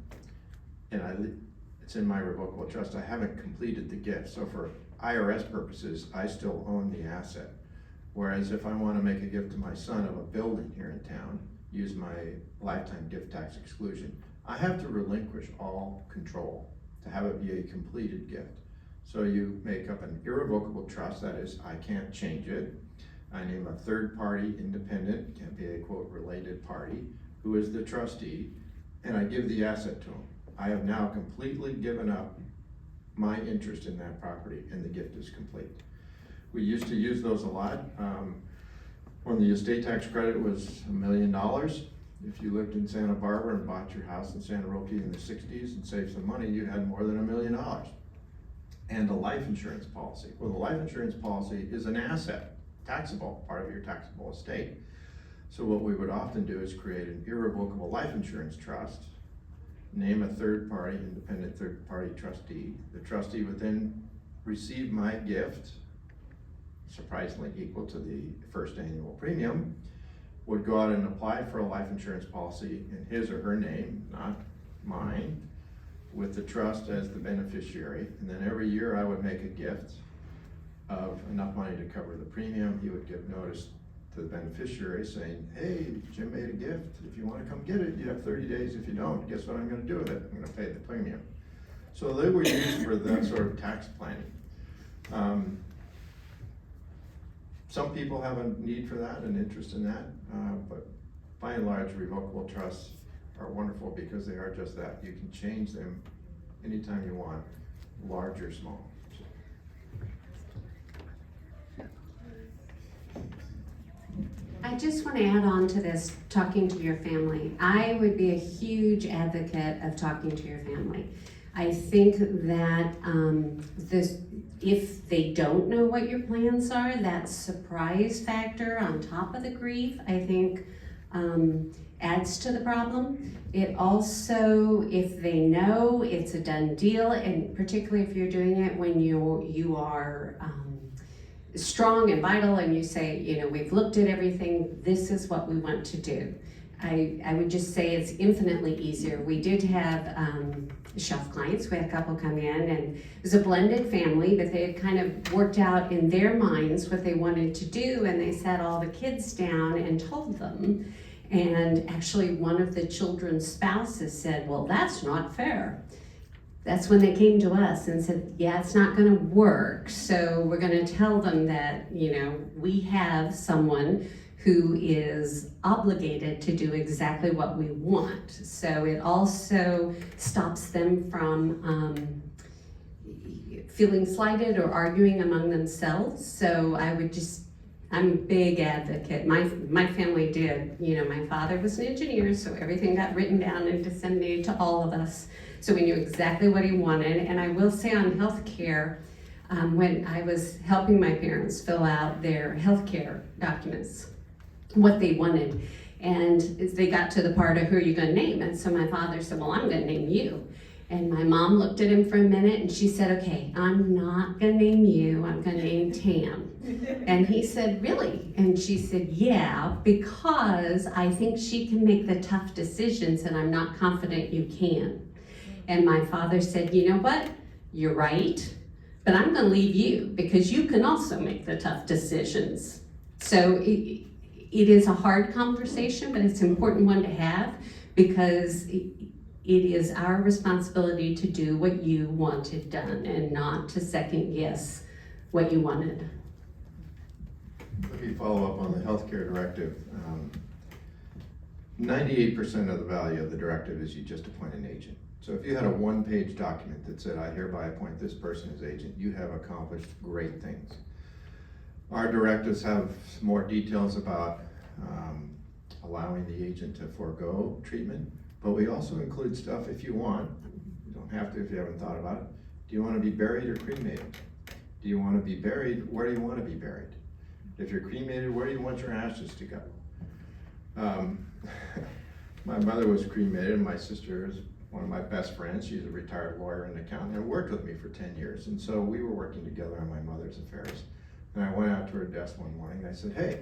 and it's in my revocable trust, I haven't completed the gift. So for IRS purposes, I still own the asset. Whereas if I want to make a gift to my son of a building here in town, use my lifetime gift tax exclusion, I have to relinquish all control to have it be a completed gift. So you make up an irrevocable trust, that is, I can't change it. I name a third party independent, can't be a quote related party, who is the trustee, and I give the asset to him. I have now completely given up my interest in that property and the gift is complete. We used to use those a lot. When the estate tax credit was $1 million, if you lived in Santa Barbara and bought your house in Santa Rosa in the 60s and saved some money, you had more than $1 million. And a life insurance policy. Well, the life insurance policy is an asset, taxable, part of your taxable estate. So what we would often do is create an irrevocable life insurance trust, name a third party, independent third party trustee. The trustee would then receive my gift, surprisingly equal to the first annual premium, would go out and apply for a life insurance policy in his or her name, not mine, with the trust as the beneficiary. And then every year I would make a gift of enough money to cover the premium. He would give notice to the beneficiary saying, hey, Jim made a gift. If you want to come get it, you have 30 days. If you don't, guess what I'm going to do with it? I'm going to pay the premium. So they were used for that sort of tax planning. Some people have a need for that, an interest in that, but by and large, revocable trusts are wonderful because they are just that. You can change them anytime you want, large or small. I just want to add on to this, talking to your family. I would be a huge advocate of talking to your family. I think that if they don't know what your plans are, that surprise factor on top of the grief, I think adds to the problem. It also, if they know, it's a done deal, and particularly if you're doing it when you are strong and vital and you say, you know, we've looked at everything, this is what we want to do. I would just say it's infinitely easier. We did have shelf clients. We had a couple come in and it was a blended family, but they had kind of worked out in their minds what they wanted to do, and they sat all the kids down and told them. And actually one of the children's spouses said, well, that's not fair. That's when they came to us and said, yeah, it's not gonna work. So we're gonna tell them that, you know, we have someone who is obligated to do exactly what we want. So it also stops them from feeling slighted or arguing among themselves. So I'm a big advocate. My family did. You know, my father was an engineer, so everything got written down and disseminated to all of us. So we knew exactly what he wanted. And I will say on healthcare, when I was helping my parents fill out their healthcare documents, what they wanted, and they got to the part of who are you gonna name? And so my father said, well, I'm gonna name you. And my mom looked at him for a minute and she said, okay, I'm not gonna name you, I'm gonna name Tam. And he said, really? And she said, yeah, because I think she can make the tough decisions and I'm not confident you can. And my father said, you know what? You're right, but I'm gonna leave you because you can also make the tough decisions. So it is a hard conversation, but it's an important one to have because it is our responsibility to do what you wanted done and not to second guess what you wanted. Let me follow up on the healthcare directive. 98% of the value of the directive is you just appoint an agent. So if you had a one-page document that said, I hereby appoint this person as agent, you have accomplished great things. Our directives have more details about allowing the agent to forego treatment, but we also include stuff if you want. You don't have to if you haven't thought about it. Do you want to be buried or cremated? Do you want to be buried? Where do you want to be buried? If you're cremated, where do you want your ashes to go? My mother was cremated, and my sister is one of my best friends. She's a retired lawyer and accountant and worked with me for 10 years. And so we were working together on my mother's affairs. And I went out to her desk one morning and I said, hey,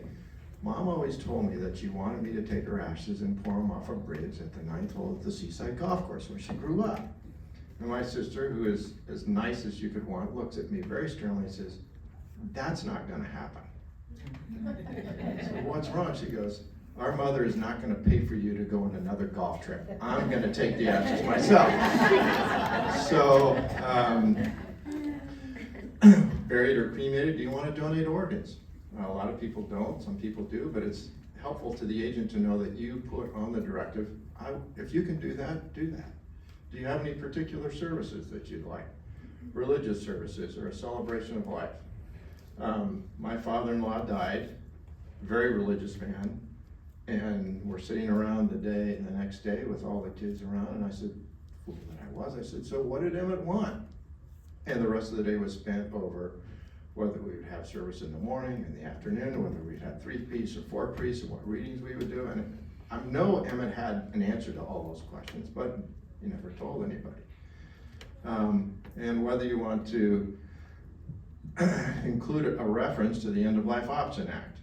Mom always told me that she wanted me to take her ashes and pour them off a bridge at the 9th hole of the Seaside Golf Course where she grew up. And my sister, who is as nice as you could want, looks at me very sternly and says, that's not gonna happen. So what's wrong? She goes, our mother is not gonna pay for you to go on another golf trip. I'm gonna take the ashes myself. So, buried or cremated, do you wanna donate organs? A lot of people don't, some people do, but it's helpful to the agent to know that you put on the directive, if you can do that, do that. Do you have any particular services that you'd like? Religious services or a celebration of life? My father-in-law died, very religious man, and we're sitting around the next day with all the kids around, and I said, fool that I was, I said, so what did Emmett want? And the rest of the day was spent over whether we would have service in the morning, in the afternoon, whether we'd have 3-piece or 4-piece, and what readings we would do. And I know Emmett had an answer to all those questions, but he never told anybody. And whether you want to include a reference to the End of Life Option Act.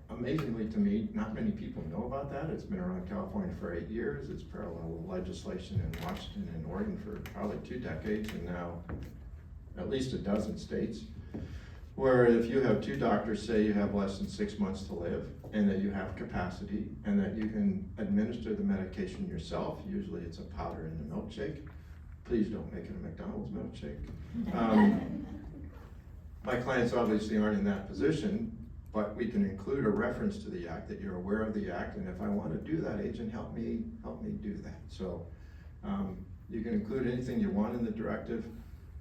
Amazingly to me, not many people know about that. It's been around California for 8 years. It's parallel legislation in Washington and Oregon for probably 2 decades, and now at least a dozen states, where if you have 2 doctors say you have less than 6 months to live, and that you have capacity, and that you can administer the medication yourself, usually it's a powder in the milkshake. Please don't make it a McDonald's milkshake. My clients obviously aren't in that position, but we can include a reference to the act, that you're aware of the act, and if I want to do that, agent, help me do that. So you can include anything you want in the directive,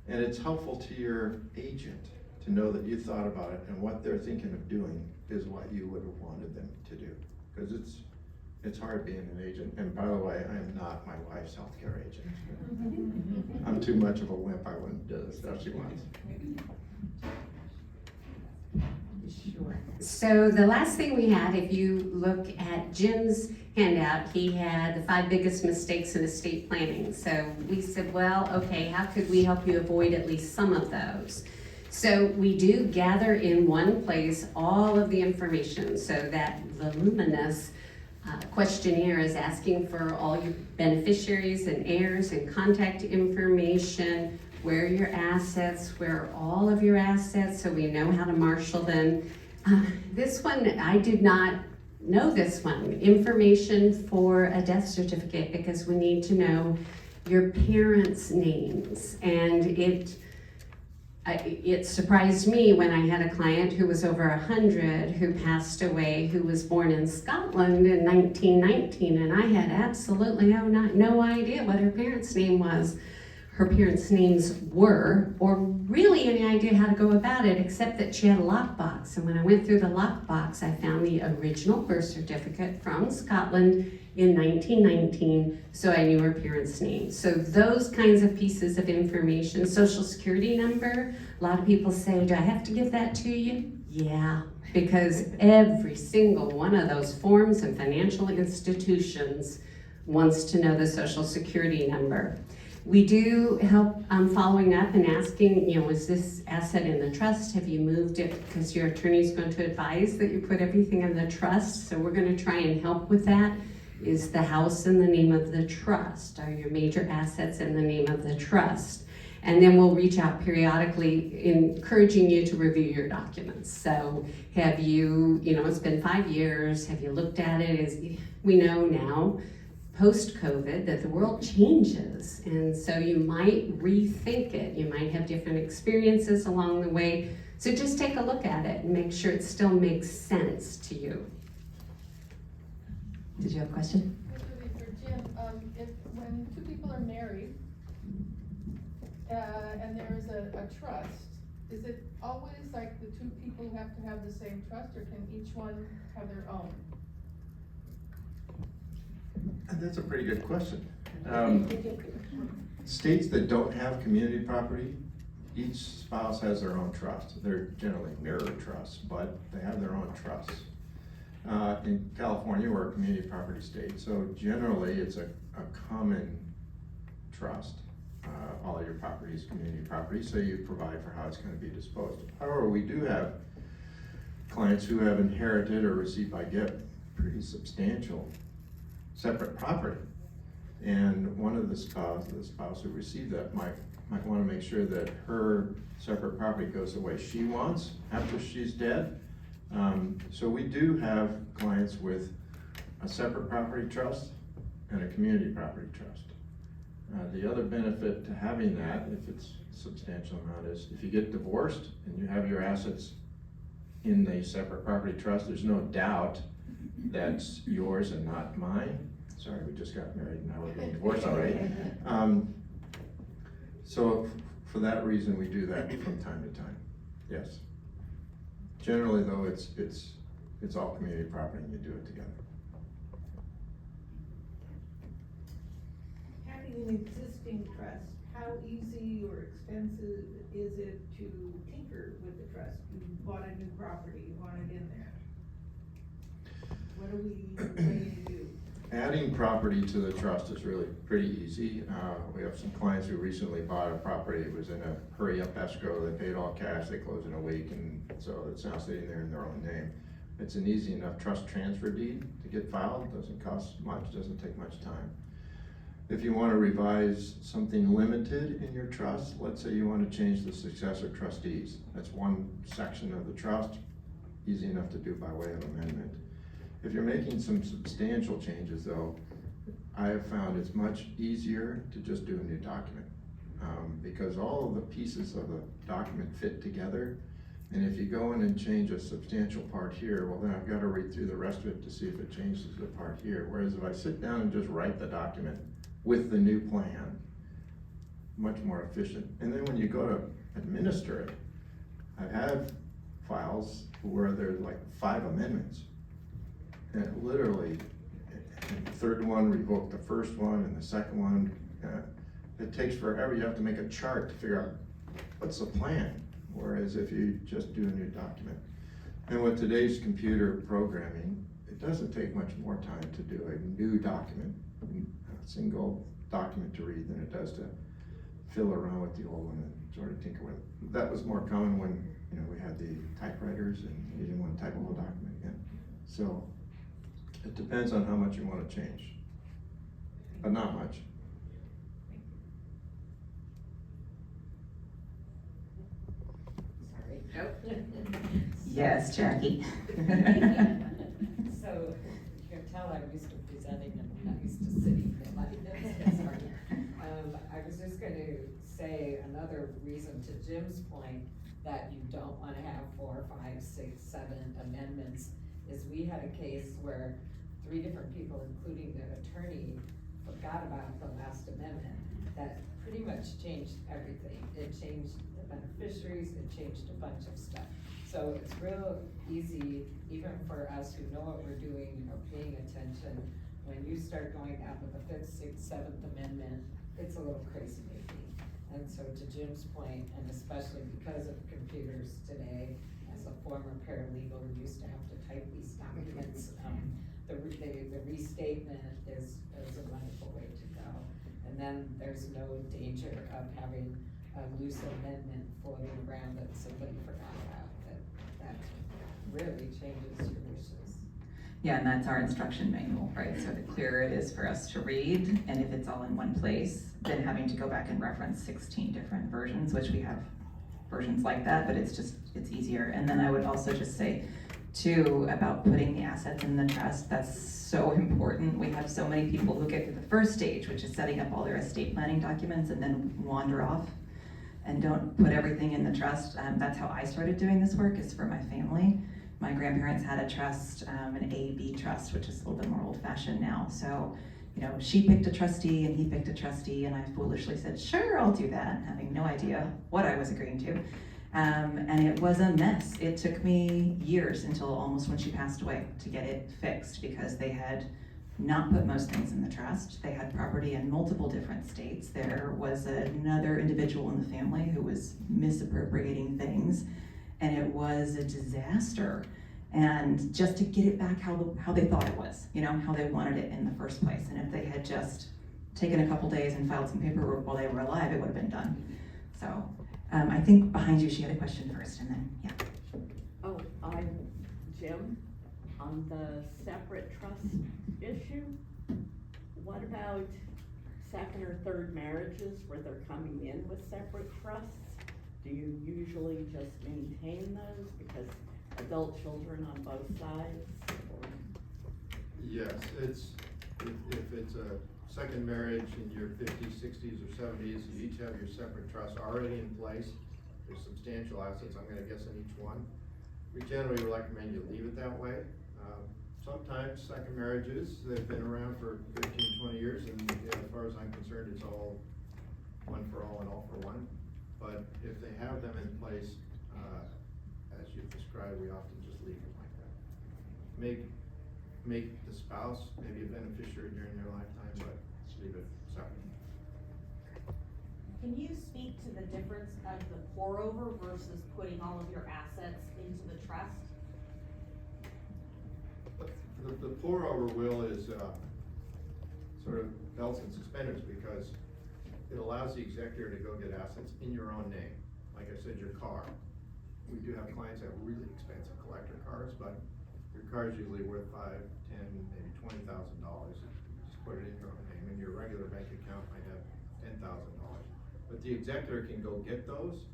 and it's helpful to your agent to know that you thought about it, and what they're thinking of doing is what you would have wanted them to do. Because it's hard being an agent, and by the way, I am not my wife's healthcare agent. I'm too much of a wimp, I wouldn't do the stuff she wants. Sure. So the last thing we had, if you look at Jim's handout, he had the 5 biggest mistakes in estate planning. So we said, well, okay, how could we help you avoid at least some of those? So we do gather in one place all of the information, so that voluminous questionnaire is asking for all your beneficiaries and heirs and contact information, where are your assets, where are all of your assets, so we know how to marshal them. This one, I did not know this one. Information for a death certificate, because we need to know your parents' names. And it surprised me when I had a client who was over 100 who passed away, who was born in Scotland in 1919, and I had absolutely no idea what her parents' name was. Her parents' names were, or really any idea how to go about it, except that she had a lockbox. And when I went through the lockbox, I found the original birth certificate from Scotland in 1919, so I knew her parents' names. So those kinds of pieces of information, social security number, a lot of people say, do I have to give that to you? Yeah, because every single one of those forms and financial institutions wants to know the social security number. We do help following up and asking, is this asset in the trust? Have you moved it? Because your attorney is going to advise that you put everything in the trust. So we're going to try and help with that. Is the house in the name of the trust? Are your major assets in the name of the trust? And then we'll reach out periodically, encouraging you to review your documents. So have you, it's been 5 years, have you looked at it? We know now, post-COVID, that the world changes, and so you might rethink it. You might have different experiences along the way, so just take a look at it and make sure it still makes sense to you. Did you have a question? This would be for Jim. When two people are married, and there is a trust, is it always like the two people have to have the same trust, or can each one have their own? That's a pretty good question. States that don't have community property, each spouse has their own trust. They're generally mirror trusts, but they have their own trusts. In California, we're a community property state, so generally it's a common trust. All of your property is community property, so you provide for how it's going to be disposed of. However, we do have clients who have inherited or received by gift pretty substantial separate property. And one of the spouse who received that might want to make sure that her separate property goes the way she wants after she's dead. So we do have clients with a separate property trust and a community property trust. The other benefit to having that, if it's a substantial amount, is if you get divorced and you have your assets in the separate property trust, there's no doubt that's yours and not mine. Sorry, we just got married and now we're getting divorced already. So for that reason, we do that from time to time, yes. Generally though, it's all community property and you do it together. Having an existing trust, how easy or expensive is it to tinker with the trust? You bought a new property, you want it in there. What are we ready to do? Adding property to the trust is really pretty easy. We have some clients who recently bought a property. It was in a hurry-up escrow. They paid all cash. They closed in a week, and so it's now sitting there in their own name. It's an easy enough trust transfer deed to get filed. Doesn't cost much, doesn't take much time. If you want to revise something limited in your trust, let's say you want to change the successor trustees. That's one section of the trust, easy enough to do by way of amendment. If you're making some substantial changes though, I have found it's much easier to just do a new document. Because all of the pieces of the document fit together. And if you go in and change a substantial part here, well then I've got to read through the rest of it to see if it changes the part here. Whereas if I sit down and just write the document with the new plan, much more efficient. And then when you go to administer it, I have files where there's like 5 amendments. And it literally, the third one revoked the first one and the second one. It takes forever. You have to make a chart to figure out what's the plan. Whereas if you just do a new document. And with today's computer programming, it doesn't take much more time to do a new document, a single document to read, than it does to fill around with the old one and sort of tinker with it. That was more common when we had the typewriters and you didn't want to type a whole document again. So it depends on how much you want to change, but not much. Sorry. Nope. Yes, Jackie. So you can tell I'm used to presenting and I'm not used to sitting. Sorry. I was just gonna say another reason to Jim's point that you don't wanna have 4, 5, 6, 7 amendments is we had a case where 3 different people, including the attorney, forgot about the last amendment. That pretty much changed everything. It changed the beneficiaries, it changed a bunch of stuff. So it's real easy, even for us who know what we're doing, paying attention, when you start going down to the 5th, 6th, 7th amendment, it's a little crazy making. And so to Jim's point, and especially because of computers today, as a former paralegal who used to have to type these documents, the restatement is a wonderful way to go. And then there's no danger of having a loose amendment floating around that somebody forgot about, that really changes your wishes. Yeah, and that's our instruction manual, right? So the clearer it is for us to read, and if it's all in one place, than having to go back and reference 16 different versions, which we have versions like that, but it's easier. And then I would also just say, too, about putting the assets in the trust, that's so important. We have so many people who get to the first stage, which is setting up all their estate planning documents, and then wander off and don't put everything in the trust. That's how I started doing this work, is for my family. My grandparents had a trust, an A-B trust, which is a little bit more old-fashioned now. So, you know, she picked a trustee and he picked a trustee, and I foolishly said, sure, I'll do that, having no idea what I was agreeing to. And it was a mess. It took me years, until almost when she passed away, to get it fixed, because they had not put most things in the trust. They had property in multiple different states. There was another individual in the family who was misappropriating things, and it was a disaster. And just to get it back how they thought it was, you know, how they wanted it in the first place. And if they had just taken a couple days and filed some paperwork while they were alive, it would have been done. So I think behind you, she had a question first, and then, yeah. Oh, I'm Jim. On the separate trust issue, what about second or third marriages where they're coming in with separate trusts? Do you usually just maintain those because adult children on both sides? Or? Yes, if it's a second marriage in your 50s, 60s, or 70s, you each have your separate trusts already in place. There's substantial assets, I'm gonna guess, in each one. We generally recommend you leave it that way. Sometimes second marriages, they've been around for 15, 20 years, and as far as I'm concerned, it's all one for all and all for one. But if they have them in place, as you've described, we often just leave them like that. Make the spouse maybe a beneficiary during their lifetime, but leave it separate. Can you speak to the difference of the pour over versus putting all of your assets into the trust? The pour over will is sort of belts and suspenders, because it allows the executor to go get assets in your own name. Like I said, your car. We do have clients that have really expensive collector cars, but your car is usually worth $5, $10, maybe $20,000. Just put it in your own name, and your regular bank account might have $10,000. But the executor can go get those,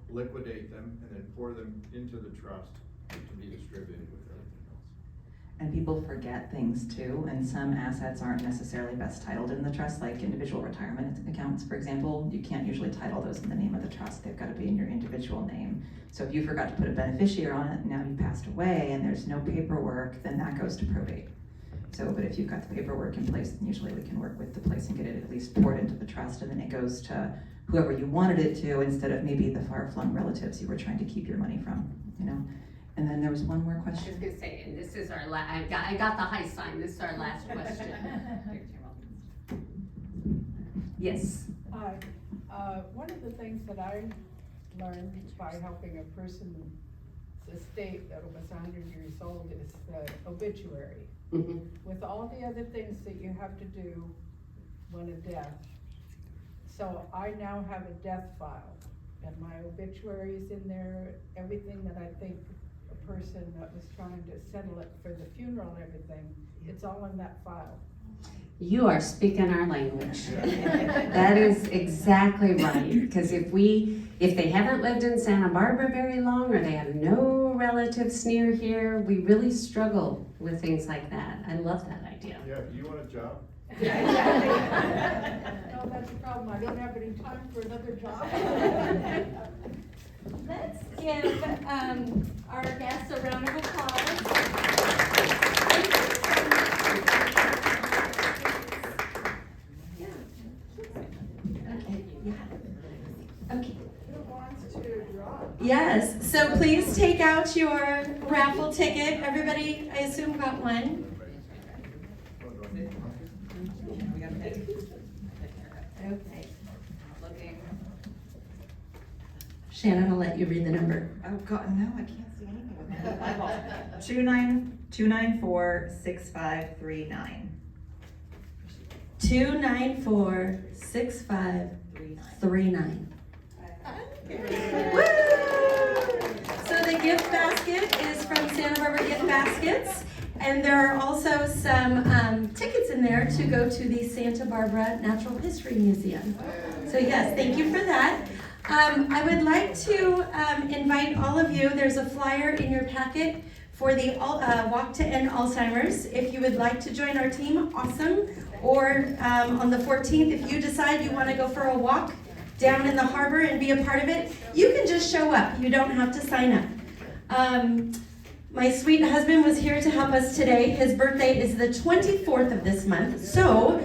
liquidate them, and then pour them into the trust to be distributed with everything else. And people forget things too, and some assets aren't necessarily best titled in the trust, like individual retirement accounts, for example. You can't usually title those in the name of the trust. They've got to be in your individual name. So if you forgot to put a beneficiary on it, now you passed away and there's no paperwork, then that goes to probate. So, but if you've got the paperwork in place, then usually we can work with the place and get it at least poured into the trust, and then it goes to whoever you wanted it to, instead of maybe the far-flung relatives you were trying to keep your money from, you know? And then there was one more I was question. gonna say, and this is our I got the high sign, this is our last question. Yes. Hi, one of the things that I learned by helping a person's estate that was 100 years old is the obituary. Mm-hmm. With all the other things that you have to do when a death. So I now have a death file, and my obituary is in there, everything that I think a person that was trying to settle it for the funeral and everything, it's all in that file. You are speaking our language. That is exactly right, because if they haven't lived in Santa Barbara very long, or they have no relatives near here, we really struggle with things like that. I love that idea. Yeah, if you want a job, No, that's the problem, I don't have any time for another job. Let's give our guests a round of applause. Okay, yeah. Okay. Who wants to draw? Yes, so please take out your raffle ticket. Everybody, I assume, got one. Okay. Shannon, I'll let you read the number. Oh, God, no, I can't see anything with my eyeball. 2946539. 2946539. Woo! So the gift basket is from Santa Barbara Gift Baskets, and there are also some tickets in there to go to the Santa Barbara Natural History Museum. So yes, thank you for that. I would like to invite all of you, there's a flyer in your packet for the Walk to End Alzheimer's. If you would like to join our team, awesome. Or on the 14th, if you decide you want to go for a walk down in the harbor and be a part of it, you can just show up. You don't have to sign up. My sweet husband was here to help us today. His birthday is the 24th of this month. So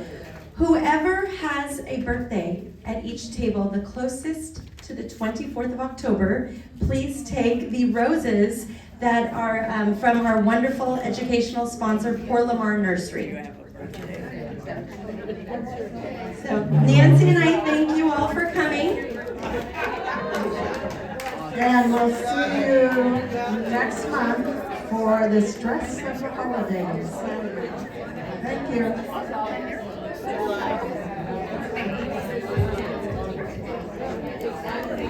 whoever has a birthday at each table, the closest to the 24th of October, please take the roses that are from our wonderful educational sponsor, Poor Lamar Nursery. So Nancy and I thank you all for coming. And we'll see you next month for the stress of the holidays. Thank you.